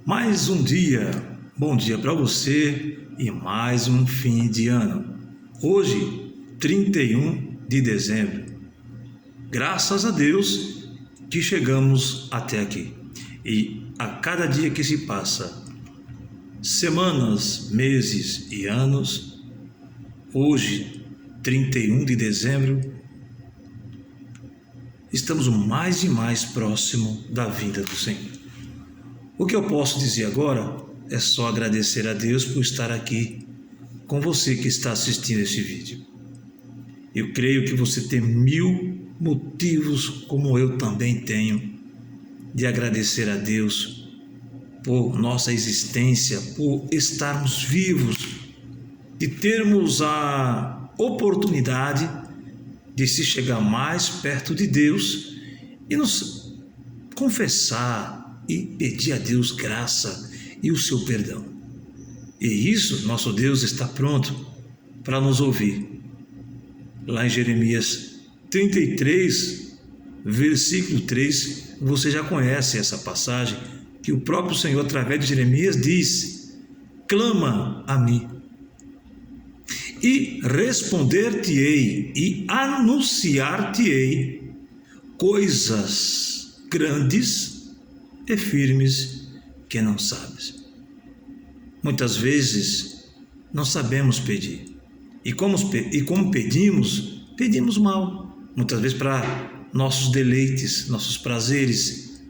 Mais um dia, bom dia para você e mais um fim de ano. Hoje, 31 de dezembro. Graças a Deus que chegamos até aqui. E a cada dia que se passa, semanas, meses e anos, hoje, 31 de dezembro, estamos mais e mais próximo da vinda do Senhor. O que eu posso dizer agora é só agradecer a Deus por estar aqui com você que está assistindo esse vídeo. Eu creio que você tem 1000 motivos, como eu também tenho, de agradecer a Deus por nossa existência, por estarmos vivos, de termos a oportunidade de se chegar mais perto de Deus e nos confessar e pedir a Deus graça e o seu perdão. E isso, nosso Deus está pronto para nos ouvir. Lá em Jeremias 33, versículo 3, você já conhece essa passagem, que o próprio Senhor, através de Jeremias, diz: clama a mim, e responder-te-ei, e anunciar-te-ei coisas grandes e firmes que não sabes. Muitas vezes não sabemos pedir, e como pedimos mal, muitas vezes para nossos deleites, nossos prazeres,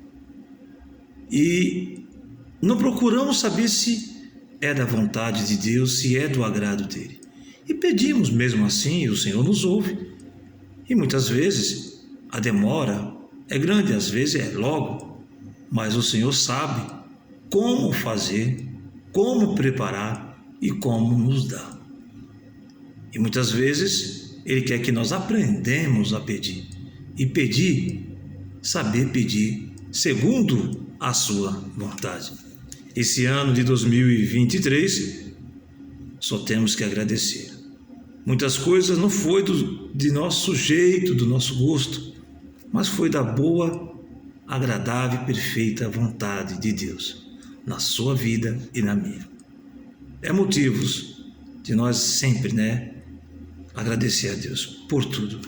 e não procuramos saber se é da vontade de Deus, se é do agrado dele, e pedimos mesmo assim, e o Senhor nos ouve, e muitas vezes a demora é grande, às vezes é logo, mas o Senhor sabe como fazer, como preparar e como nos dar. E muitas vezes Ele quer que nós aprendamos a pedir. E pedir, saber pedir segundo a sua vontade. Esse ano de 2023, só temos que agradecer. Muitas coisas não foi de nosso jeito, do nosso gosto, mas foi da boa, agradável e perfeita vontade de Deus na sua vida e na minha. É motivos de nós sempre, agradecer a Deus por tudo.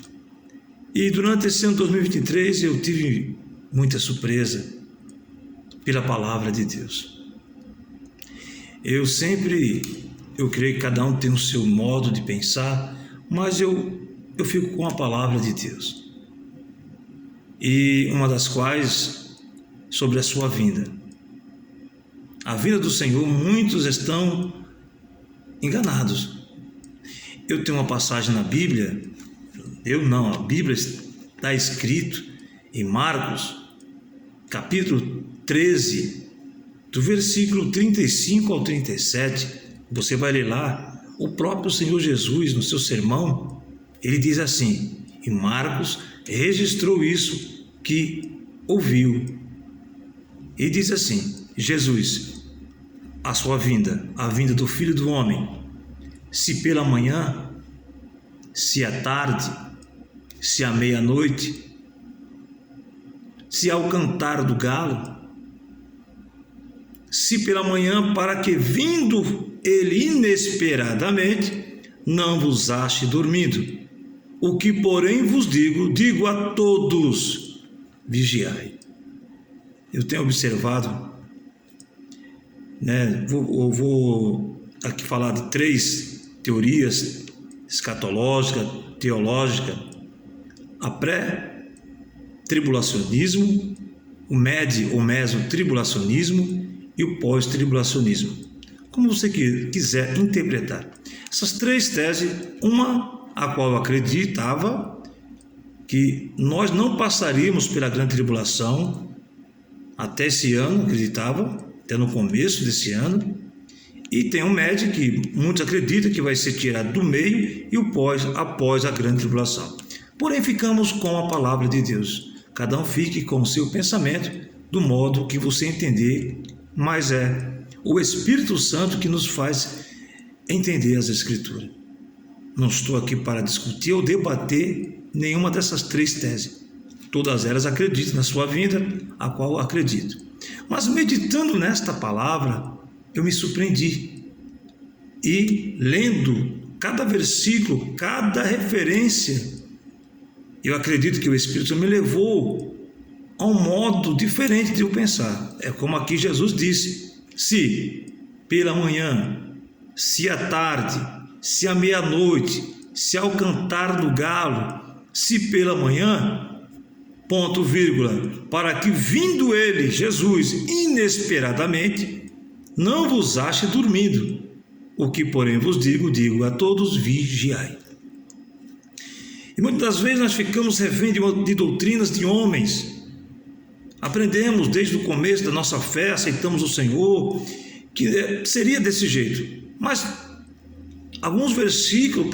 E durante esse ano 2023 eu tive muita surpresa pela palavra de Deus. Eu creio que cada um tem o seu modo de pensar, mas eu fico com a palavra de Deus. E uma das quais sobre a sua vinda. A vinda do Senhor, muitos estão enganados. Eu tenho uma passagem na Bíblia, a Bíblia está escrito em Marcos, capítulo 13, do versículo 35 ao 37, você vai ler lá, o próprio Senhor Jesus, no seu sermão, ele diz assim, e Marcos registrou isso que ouviu. E diz assim, Jesus, a sua vinda, a vinda do Filho do Homem, se pela manhã, se à tarde, se à meia-noite, se ao cantar do galo, se pela manhã, para que vindo ele inesperadamente, não vos ache dormindo. O que, porém, vos digo a todos, vigiai. Eu tenho observado, vou aqui falar de 3 teorias escatológica, teológica: a pré-tribulacionismo, o ou meso-tribulacionismo e o pós-tribulacionismo. Como você quiser interpretar. Essas 3 teses, uma a qual eu acreditava que nós não passaríamos pela grande tribulação até esse ano, acreditava, até no começo desse ano, e tem um médio que muitos acreditam que vai ser tirado do meio e após a grande tribulação. Porém, ficamos com a palavra de Deus. Cada um fique com o seu pensamento do modo que você entender, mas é o Espírito Santo que nos faz entender as Escrituras. Não estou aqui para discutir ou debater nenhuma dessas 3 teses. Todas elas acreditam na sua vinda, a qual acredito. Mas meditando nesta palavra, eu me surpreendi. E lendo cada versículo, cada referência, eu acredito que o Espírito me levou a um modo diferente de eu pensar. É como aqui Jesus disse: se pela manhã, se à tarde, se à meia-noite, se ao cantar do galo, se pela manhã, ponto, vírgula, para que vindo ele, Jesus, inesperadamente, não vos ache dormindo. O que, porém, vos digo a todos: vigiai. E muitas vezes nós ficamos refém de doutrinas de homens. Aprendemos desde o começo da nossa fé, aceitamos o Senhor, que seria desse jeito. Mas alguns versículos,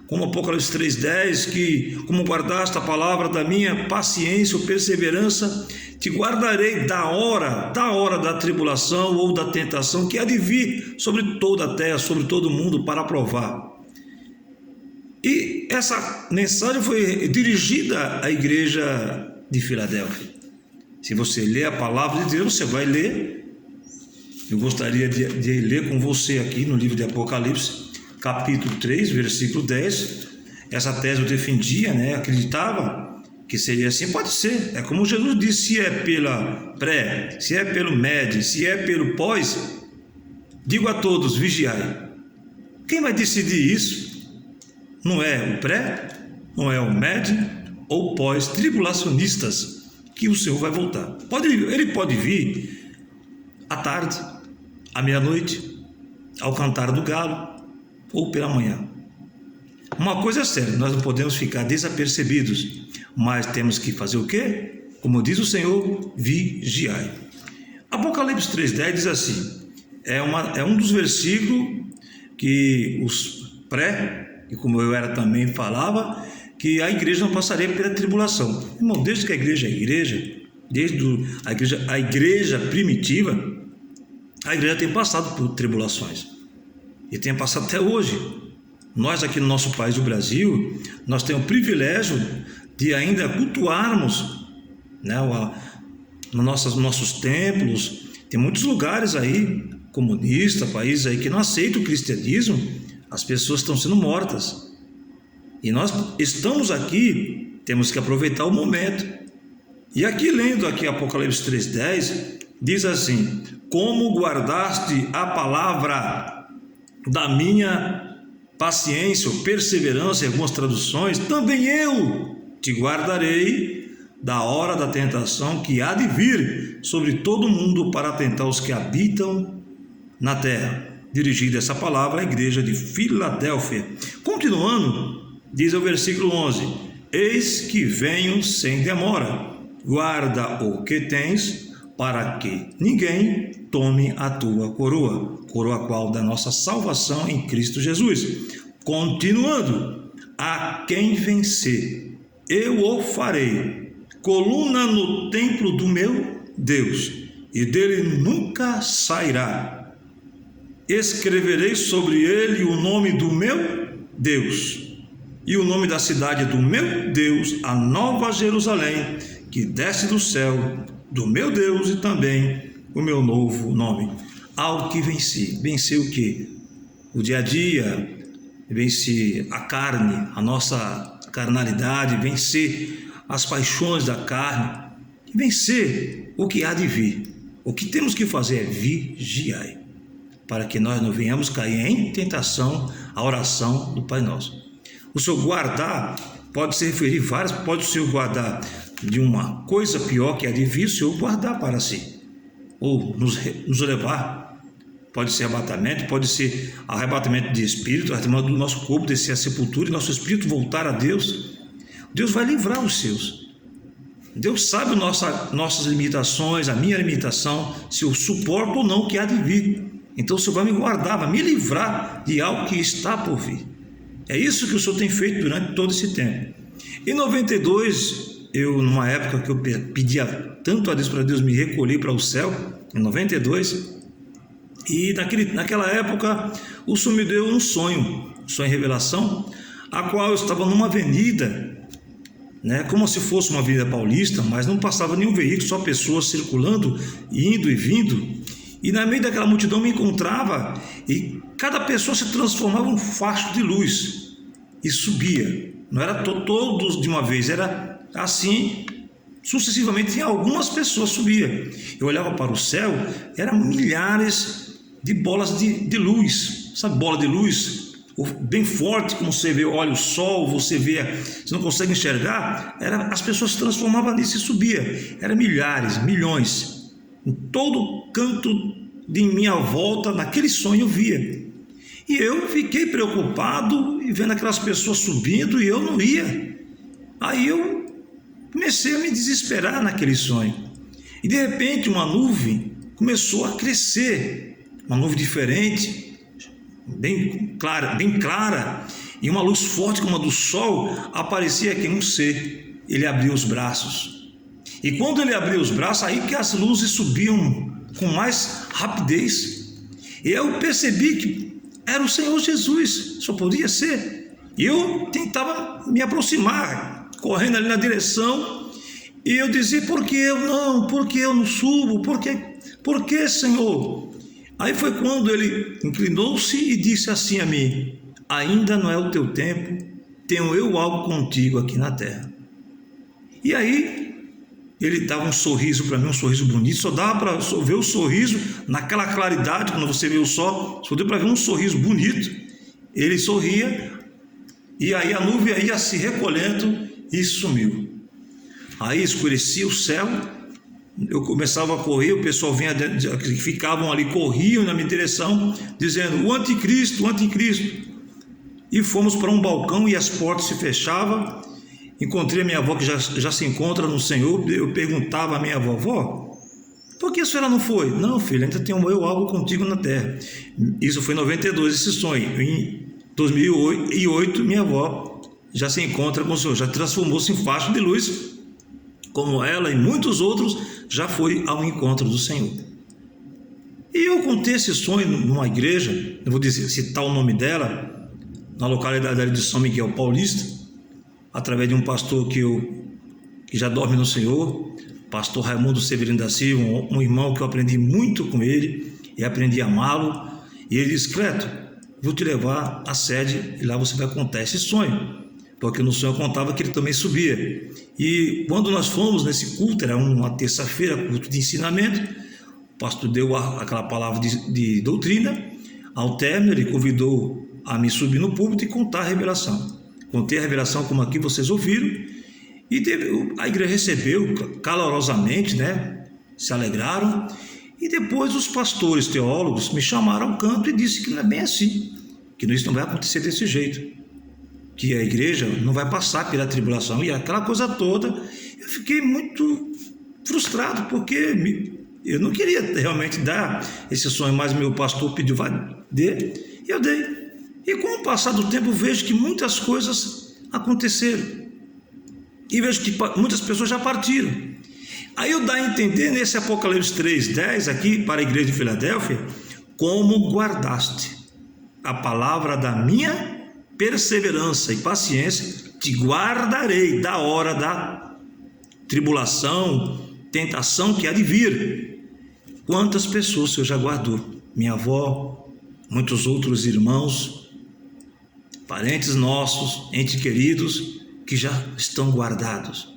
como Apocalipse 3,10, que como guardaste a palavra da minha paciência ou perseverança, te guardarei da hora da tribulação ou da tentação que há de vir sobre toda a terra, sobre todo o mundo, para provar. E essa mensagem foi dirigida à igreja de Filadélfia. Se você ler a palavra de Deus, você vai ler. Eu gostaria de ler com você aqui no livro de Apocalipse, capítulo 3, versículo 10. Essa tese eu defendia, acreditava que seria assim. Pode ser, é como Jesus disse: se é pela pré, se é pelo médio, se é pelo pós, digo a todos: vigiai. Quem vai decidir isso? Não é o pré, não é o médio ou pós-tribulacionistas que o Senhor vai voltar. Ele pode vir à tarde, à meia-noite, ao cantar do galo ou pela manhã. Uma coisa é certa: nós não podemos ficar desapercebidos, mas temos que fazer o quê? Como diz o Senhor: vigiai. Apocalipse 3,10 diz assim, é um dos versículos que os pré, e como eu era também, falava que a igreja não passaria pela tribulação. Irmão, desde que a igreja é igreja, desde a igreja primitiva, a igreja tem passado por tribulações, e tem passado até hoje. Nós aqui no nosso país, o Brasil, nós temos o privilégio de ainda cultuarmos, nos nossos templos. Tem muitos lugares aí, comunistas, países aí que não aceitam o cristianismo. As pessoas estão sendo mortas. E nós estamos aqui, temos que aproveitar o momento. E aqui, lendo aqui Apocalipse 3,10, diz assim: como guardaste a palavra da minha paciência ou perseverança, em algumas traduções, também eu te guardarei da hora da tentação que há de vir sobre todo mundo para tentar os que habitam na terra. Dirigida essa palavra à igreja de Filadélfia. Continuando, diz o versículo 11: eis que venho sem demora, guarda o que tens, para que ninguém tome a tua coroa, qual da nossa salvação em Cristo Jesus. Continuando, a quem vencer, eu o farei coluna no templo do meu Deus, e dele nunca sairá. Escreverei sobre ele o nome do meu Deus e o nome da cidade do meu Deus, a nova Jerusalém, que desce do céu, do meu Deus, e também o meu novo nome. Ao que venci. Venci o quê? O dia a dia, venci a carne, a nossa carnalidade, vencer as paixões da carne, vencer o que há de vir. O que temos que fazer é vigiar, para que nós não venhamos cair em tentação, a oração do Pai Nosso. O Senhor guardar pode se referir pode o Senhor guardar de uma coisa pior que há de vir, o Senhor guardar para si, ou nos levar. Pode ser arrebatamento, pode ser arrebatamento de espírito, arrebatamento do nosso corpo, descer à sepultura e nosso espírito voltar a Deus. Deus vai livrar os seus. Deus sabe nossas limitações, a minha limitação, se eu suporto ou não o que há de vir. Então o Senhor vai me guardar, vai me livrar de algo que está por vir. É isso que o Senhor tem feito durante todo esse tempo. Em 92, numa época que eu pedia tanto a Deus para Deus me recolher para o céu, em 92, e naquela época o Senhor me deu um sonho em revelação, a qual eu estava numa avenida, né, como se fosse uma avenida paulista, mas não passava nenhum veículo, só pessoas circulando, indo e vindo. E no meio daquela multidão me encontrava, e cada pessoa se transformava em um facho de luz e subia. Não era todos de uma vez, era assim sucessivamente. Em algumas pessoas subia. Eu olhava para o céu, eram milhares de bolas de luz, sabe, bola de luz bem forte, como você vê, olha o sol, você não consegue enxergar. As pessoas se transformavam nisso e subia. Eram milhares, milhões, em todo canto de minha volta. Naquele sonho eu via, e eu fiquei preocupado e vendo aquelas pessoas subindo e eu não ia. Aí eu comecei a me desesperar naquele sonho, e de repente uma nuvem começou a crescer, uma nuvem diferente, bem clara, e uma luz forte como a do sol aparecia aqui um ser. Ele abriu os braços, e quando ele abriu os braços, aí que as luzes subiam com mais rapidez, e eu percebi que era o Senhor Jesus, só podia ser. E eu tentava me aproximar, correndo ali na direção, e eu dizia: por que eu não subo? Por que, Senhor? Aí foi quando ele inclinou-se e disse assim a mim: ainda não é o teu tempo, tenho eu algo contigo aqui na terra. E aí ele dava um sorriso para mim, um sorriso bonito, só dava para ver o sorriso naquela claridade. Quando você vê o sol, só deu para ver um sorriso bonito. Ele sorria, e aí a nuvem ia se recolhendo e sumiu. Aí escurecia o céu, eu começava a correr, o pessoal vinha, ficavam ali, corriam na minha direção, dizendo: o anticristo, o anticristo. E fomos para um balcão e as portas se fechavam. Encontrei a minha avó, que já se encontra no Senhor. Eu perguntava à minha avó: vó, por que a senhora não foi? Não, filha, ainda tenho eu algo contigo na terra. Isso foi em 92, esse sonho. Em 2008, minha avó já se encontra com o Senhor, já transformou-se em facho de luz, como ela e muitos outros já foi ao encontro do Senhor. E eu contei esse sonho numa igreja, eu vou citar o nome dela, na localidade de São Miguel Paulista, através de um pastor que já dorme no Senhor, pastor Raimundo Severino da Silva, um irmão que eu aprendi muito com ele e aprendi a amá-lo. E ele disse: Cleto, vou te levar à sede e lá você vai contar esse sonho, porque no sonho eu contava que ele também subia. E quando nós fomos nesse culto, era uma terça-feira, culto de ensinamento, o pastor deu aquela palavra de doutrina. Ao término, ele convidou a me subir no púlpito e contar a revelação. Contei a revelação como aqui vocês ouviram, e a igreja recebeu calorosamente, né? Se alegraram. E depois os pastores teólogos me chamaram ao canto e disse que não é bem assim, que isso não vai acontecer desse jeito, que a igreja não vai passar pela tribulação e aquela coisa toda. Eu fiquei muito frustrado, porque eu não queria realmente dar esse sonho, mas meu pastor pediu: vai, dê, e eu dei. E com o passar do tempo vejo que muitas coisas aconteceram, e vejo que muitas pessoas já partiram. Aí eu dá a entender nesse Apocalipse 3:10 aqui para a igreja de Filadélfia: como guardaste a palavra da minha perseverança e paciência, te guardarei da hora da tribulação, tentação que há de vir. Quantas pessoas o Senhor já guardou? Minha avó, muitos outros irmãos, parentes nossos, entes queridos, que já estão guardados.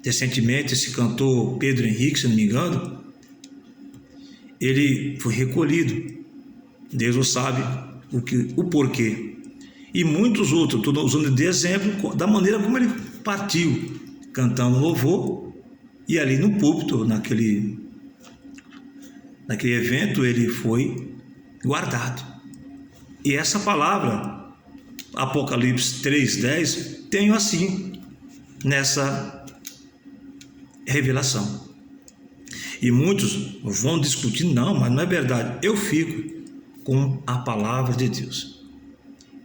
Recentemente, esse cantor Pedro Henrique, se não me engano, ele foi recolhido. Deus o sabe o porquê. E muitos outros, estou usando de exemplo da maneira como ele partiu, cantando louvor, e ali no púlpito, naquele evento, ele foi guardado. E essa palavra, Apocalipse 3:10, tenho assim, nessa revelação. E muitos vão discutir: não, mas não é verdade. Eu fico com a palavra de Deus.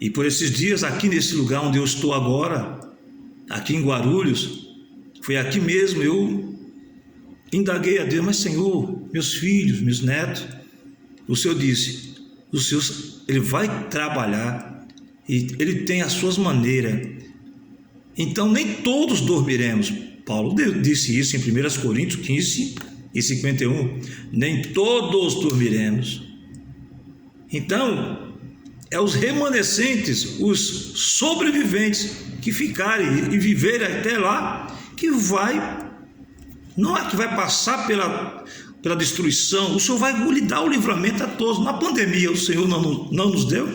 E por esses dias, aqui nesse lugar onde eu estou agora, aqui em Guarulhos, foi aqui mesmo, eu indaguei a Deus: mas Senhor, meus filhos, meus netos, o Senhor disse, ele vai trabalhar, e ele tem as suas maneiras, Então nem todos dormiremos. Paulo disse isso em 1 Coríntios 15 e 51. Nem todos dormiremos. Então, é os remanescentes, os sobreviventes que ficarem e viverem até lá, que não é que vai passar pela destruição. O Senhor vai lhe dar o livramento a todos. Na pandemia, o Senhor não nos deu,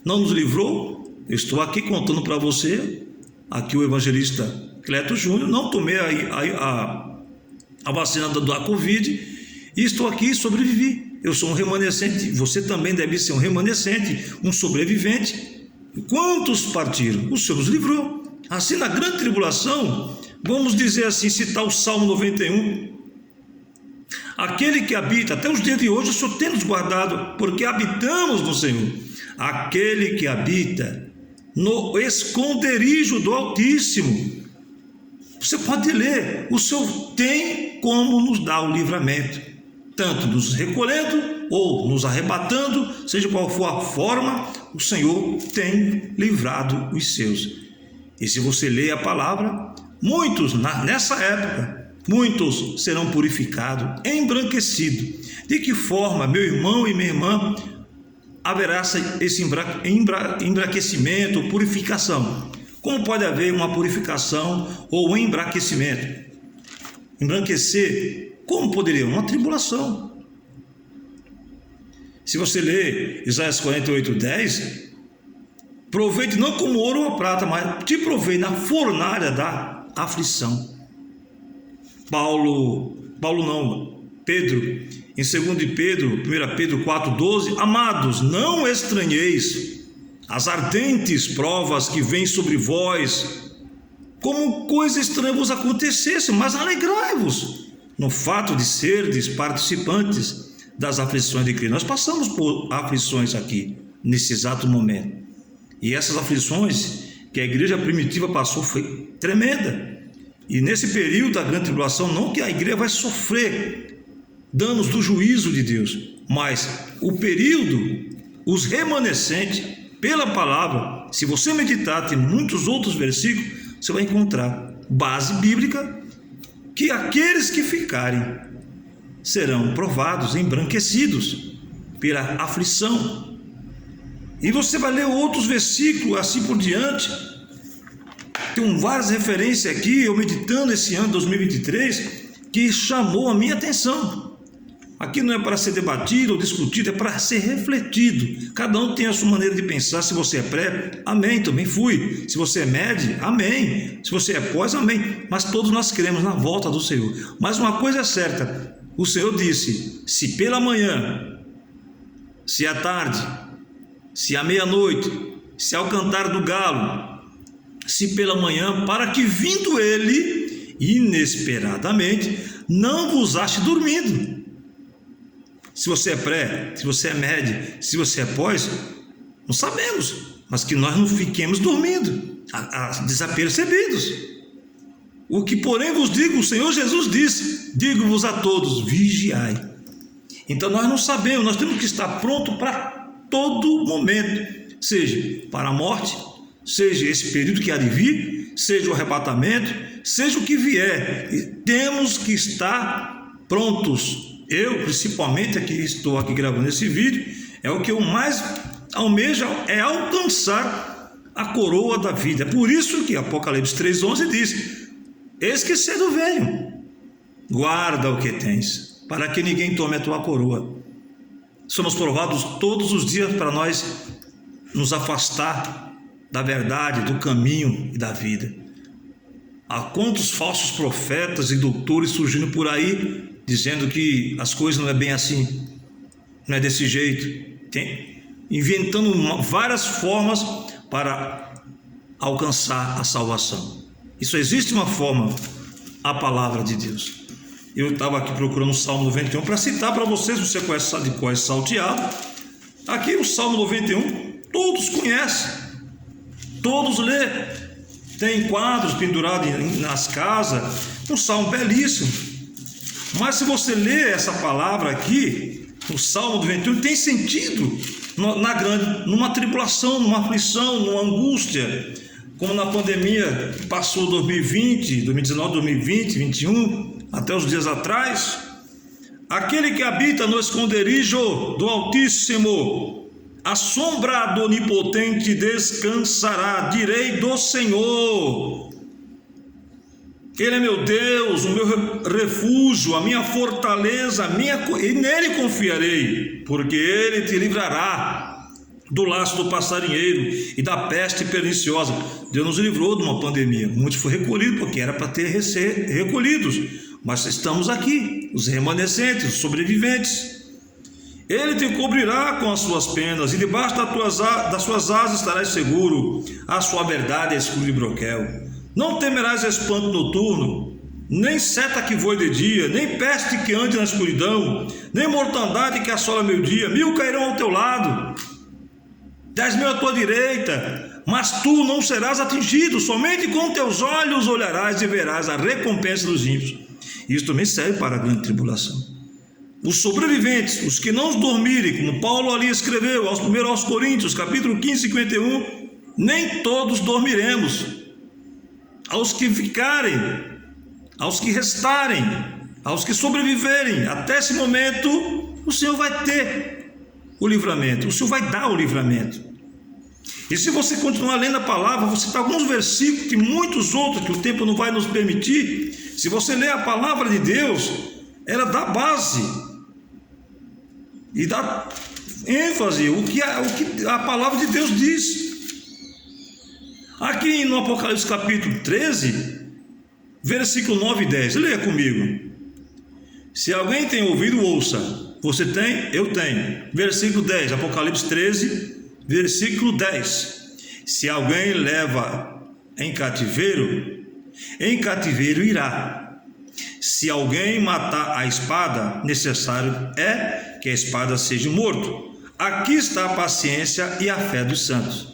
não nos livrou. Eu estou aqui contando para você, aqui o evangelista Cleto Júnior, não tomei a vacina da Covid e estou aqui e sobrevivi. Eu sou um remanescente, você também deve ser um remanescente, um sobrevivente. Quantos partiram? O Senhor nos livrou. Assim, na grande tribulação, vamos dizer assim, citar o Salmo 91. Aquele que habita, até os dias de hoje, o Senhor tem nos guardado, porque habitamos no Senhor. Aquele que habita no esconderijo do Altíssimo. Você pode ler, o Senhor tem como nos dar o livramento, tanto nos recolhendo ou nos arrebatando, seja qual for a forma, o Senhor tem livrado os seus. E se você lê a palavra, muitos nessa época, muitos serão purificados, embranquecidos. De que forma, meu irmão e minha irmã, haverá esse embranquecimento, purificação? Como pode haver uma purificação ou um embranquecimento? Embranquecer, como poderia? Uma tribulação. Se você ler Isaías 48:10, proveite não como ouro ou prata, mas te provei na fornalha da aflição. Pedro, em 2 Pedro, 1 Pedro 4:12, amados, não estranheis as ardentes provas que vêm sobre vós, como coisa estranha vos acontecesse, mas alegrai-vos no fato de serdes participantes das aflições de Cristo. Nós passamos por aflições aqui, nesse exato momento. E essas aflições que a igreja primitiva passou foi tremenda. E nesse período da grande tribulação, não que a igreja vai sofrer danos do juízo de Deus, mas o período, os remanescentes, pela palavra, se você meditar, tem muitos outros versículos, você vai encontrar base bíblica, que aqueles que ficarem serão provados, embranquecidos pela aflição. E você vai ler outros versículos assim por diante. Tem várias referências aqui, eu meditando esse ano 2023, que chamou a minha atenção. Aqui não é para ser debatido ou discutido, é para ser refletido. Cada um tem a sua maneira de pensar. Se você é pré, amém, também fui. Se você é médio, amém. Se você é pós, amém. Mas todos nós queremos na volta do Senhor. Mas uma coisa é certa, o Senhor disse, se pela manhã, se à tarde, se à meia-noite, se ao cantar do galo, se pela manhã, para que vindo ele, inesperadamente, não vos ache dormindo. Se você é pré, se você é médio, se você é pós, não sabemos, mas que nós não fiquemos dormindo, desapercebidos. O que porém vos digo, o Senhor Jesus disse, digo-vos a todos, vigiai. Então nós não sabemos, nós temos que estar pronto para todo momento, seja para a morte, seja esse período que há de vir, seja o arrebatamento, seja o que vier, e temos que estar prontos. Eu, principalmente, estou aqui gravando esse vídeo, é o que eu mais almejo, é alcançar a coroa da vida. É por isso que Apocalipse 3:11 diz, eis que cedo venho, guarda o que tens, para que ninguém tome a tua coroa. Somos provados todos os dias para nós nos afastar da verdade, do caminho e da vida. Há quantos falsos profetas e doutores surgindo por aí, dizendo que as coisas não é bem assim, não é desse jeito, inventando várias formas para alcançar a salvação. E só existe uma forma, a palavra de Deus. Eu estava aqui procurando o Salmo 91 para citar para vocês, você conhece de qual é salteado. Aqui o Salmo 91, todos conhecem, todos lê, tem quadros pendurados nas casas, um salmo belíssimo. Mas se você ler essa palavra aqui, o Salmo 91 tem sentido numa tribulação, numa aflição, numa angústia. como na pandemia passou 2020, 2019, 2020, 2021, até os dias atrás, aquele que habita no esconderijo do Altíssimo, à sombra do Onipotente descansará. Direi do Senhor: Ele é meu Deus, o meu refúgio, a minha fortaleza, e nele confiarei, porque Ele te livrará do laço do passarinheiro e da peste perniciosa. Deus nos livrou de uma pandemia. Muitos foram recolhidos, porque era para ser recolhidos, mas estamos aqui, os remanescentes, os sobreviventes. Ele te cobrirá com as suas penas, e debaixo das suas asas estarás seguro. A sua verdade é escudo de broquel. Não temerás espanto noturno, nem seta que voe de dia, nem peste que ande na escuridão, nem mortandade que assola meio-dia. 1000 cairão ao teu lado, 10.000 à tua direita, mas tu não serás atingido. Somente com teus olhos olharás e verás a recompensa dos ímpios. Isso também serve para a grande tribulação. Os sobreviventes, os que não dormirem, como Paulo ali escreveu aos Coríntios, capítulo 15, 51, nem todos dormiremos. Aos que ficarem, aos que restarem, aos que sobreviverem até esse momento, o Senhor vai ter o livramento, o Senhor vai dar o livramento. E se você continuar lendo a palavra, você está alguns versículos e muitos outros que o tempo não vai nos permitir. Se você ler a palavra de Deus, ela dá base e dá ênfase o que a palavra de Deus diz. Aqui no Apocalipse capítulo 13, versículo 9 e 10, leia comigo. Se alguém tem ouvido, ouça. Você tem? Eu tenho. Versículo 10, Apocalipse 13, versículo 10. Se alguém leva em cativeiro irá. Se alguém matar a espada, necessário é que a espada seja morto. Aqui está a paciência e a fé dos santos.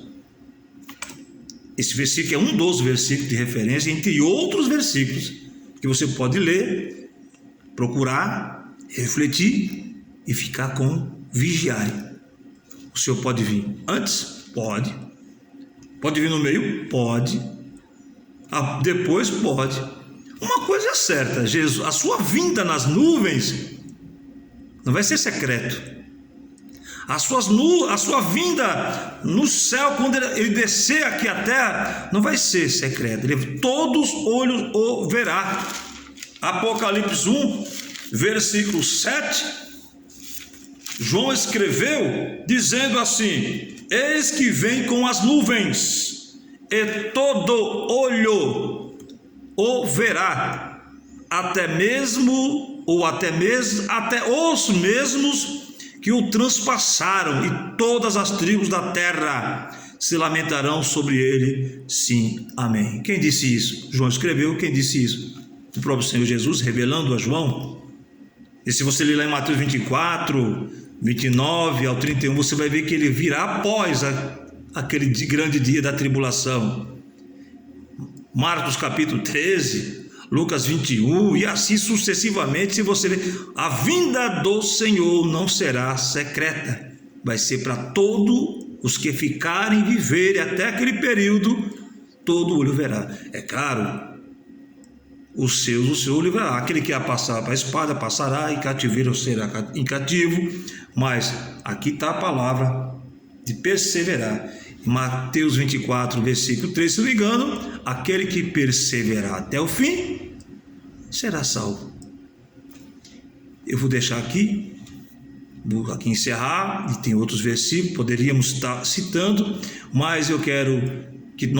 Esse versículo é um dos versículos de referência, entre outros versículos, que você pode ler, procurar, refletir e ficar com vigiar. O Senhor pode vir antes? Pode. Pode vir no meio? Pode. Depois? Pode. Uma coisa é certa, Jesus, a sua vinda nas nuvens não vai ser secreto. A sua vinda no céu, quando ele descer aqui à terra, não vai ser secreto. Todos os olhos o verá. Apocalipse 1, versículo 7, João escreveu dizendo assim: eis que vem com as nuvens, e todo olho o verá, até os mesmos que o transpassaram, e todas as tribos da terra se lamentarão sobre ele. Sim, amém. Quem disse isso? João escreveu. Quem disse isso? O próprio Senhor Jesus, revelando a João. E se você ler lá em Mateus 24, 29 ao 31, você vai ver que ele virá após aquele grande dia da tribulação. Marcos capítulo 13, Lucas 21, e assim sucessivamente. Se você ler, a vinda do Senhor não será secreta, vai ser para todos os que ficarem, viverem até aquele período, todo olho verá. É claro, os seus o Senhor livrará. Aquele que ia passar para a espada passará, e cativeiro será em cativo. Mas aqui está a palavra de perseverar. Em Mateus 24, versículo 3, se não me engano, aquele que perseverar até o fim será salvo. Eu vou deixar aqui, vou aqui encerrar, e tem outros versículos, poderíamos estar citando, mas eu quero que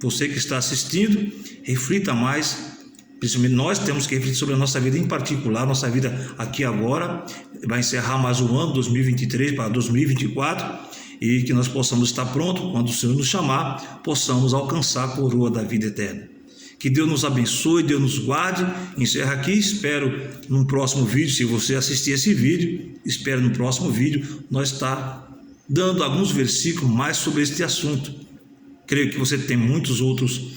você que está assistindo, reflita mais. Principalmente nós temos que refletir sobre a nossa vida em particular, nossa vida aqui agora. Vai encerrar mais um ano, 2023 para 2024, e que nós possamos estar prontos, quando o Senhor nos chamar, possamos alcançar a coroa da vida eterna. Que Deus nos abençoe, Deus nos guarde. Encerro aqui, espero num próximo vídeo, se você assistir esse vídeo, espero no próximo vídeo nós estar dando alguns versículos mais sobre este assunto. Creio que você tem muitos outros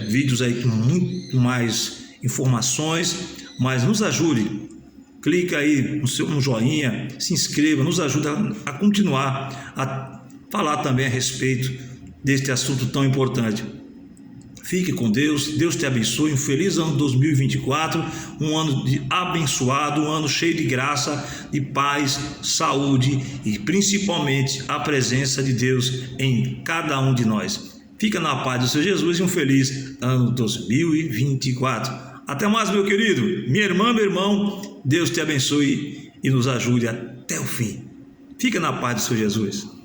vídeos aí com muito mais informações, mas nos ajude. Clica aí no joinha, se inscreva, nos ajuda a continuar a falar também a respeito deste assunto tão importante. Fique com Deus, Deus te abençoe, um feliz ano 2024, um ano abençoado, um ano cheio de graça, de paz, saúde e principalmente a presença de Deus em cada um de nós. Fica na paz do Senhor Jesus e um feliz ano 2024. Até mais, meu querido, minha irmã, meu irmão, Deus te abençoe e nos ajude até o fim. Fica na paz do Senhor Jesus.